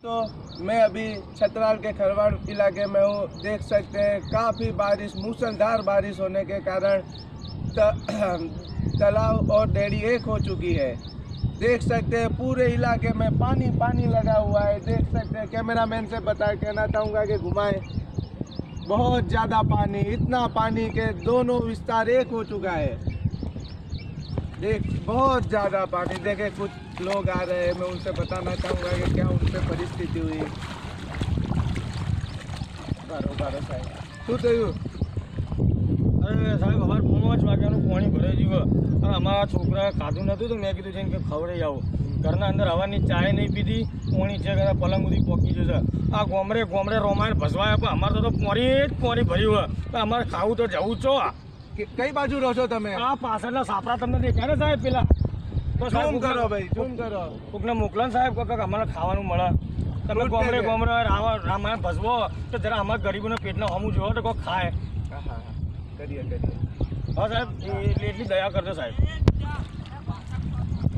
तो मैं अभी छतराल के खरवाड़ इलाके में हूँ। देख सकते हैं काफ़ी बारिश, मूसलाधार बारिश होने के कारण तालाब और डेयरी एक हो चुकी है। देख सकते हैं पूरे इलाके में पानी पानी लगा हुआ है। देख सकते हैं, कैमरामैन से कहना चाहूँगा कि घुमाए। बहुत ज़्यादा पानी, इतना पानी के दोनों विस्तार एक हो चुका है। देख बहुत ज़्यादा पानी। देखे कुछ लोग आ रहे हैं, मैं उनसे बताना चाहूँगा कि क्या उनसे परिस्थिति हुई। बराबर साहब શું થયું? અરે સાહેબ અમારે 5 વાગ્યાનું પાણી ભરાઈ ગયું અને અમારા છોકરા ખાધું નહોતું તો મેં કીધું છે કે ખવડાવી આવો. ઘરના અંદર હવાની ચાય નહીં પીધી, પાણી છે કે પલંગ સુધી પોકી જશે. આ ગોમડે ગોમડે રોમાયણ ભસવાય પણ અમારે તો પાણી જ પાણી ભર્યું હોય. અમારે ખાવું તો જવું જ છો. કઈ બાજુ રહો છો તમે? આ પાછળના સાપરા તમને દેખાય ને સાહેબ પેલા? તો ઝૂમ કરો ભાઈ, ઝૂમ કરો. કોકને મોકલો ને સાહેબ, કોક અમારે ખાવાનું મળે. તમે ગોમડે ગોમડે રામાયણ ભસવો તો જરા અમારા ગરીબોના પેટના હમું જોવો તો કોઈ ખાય. હા કરીએ. હા સાહેબ, એટલી દયા કરજો સાહેબ.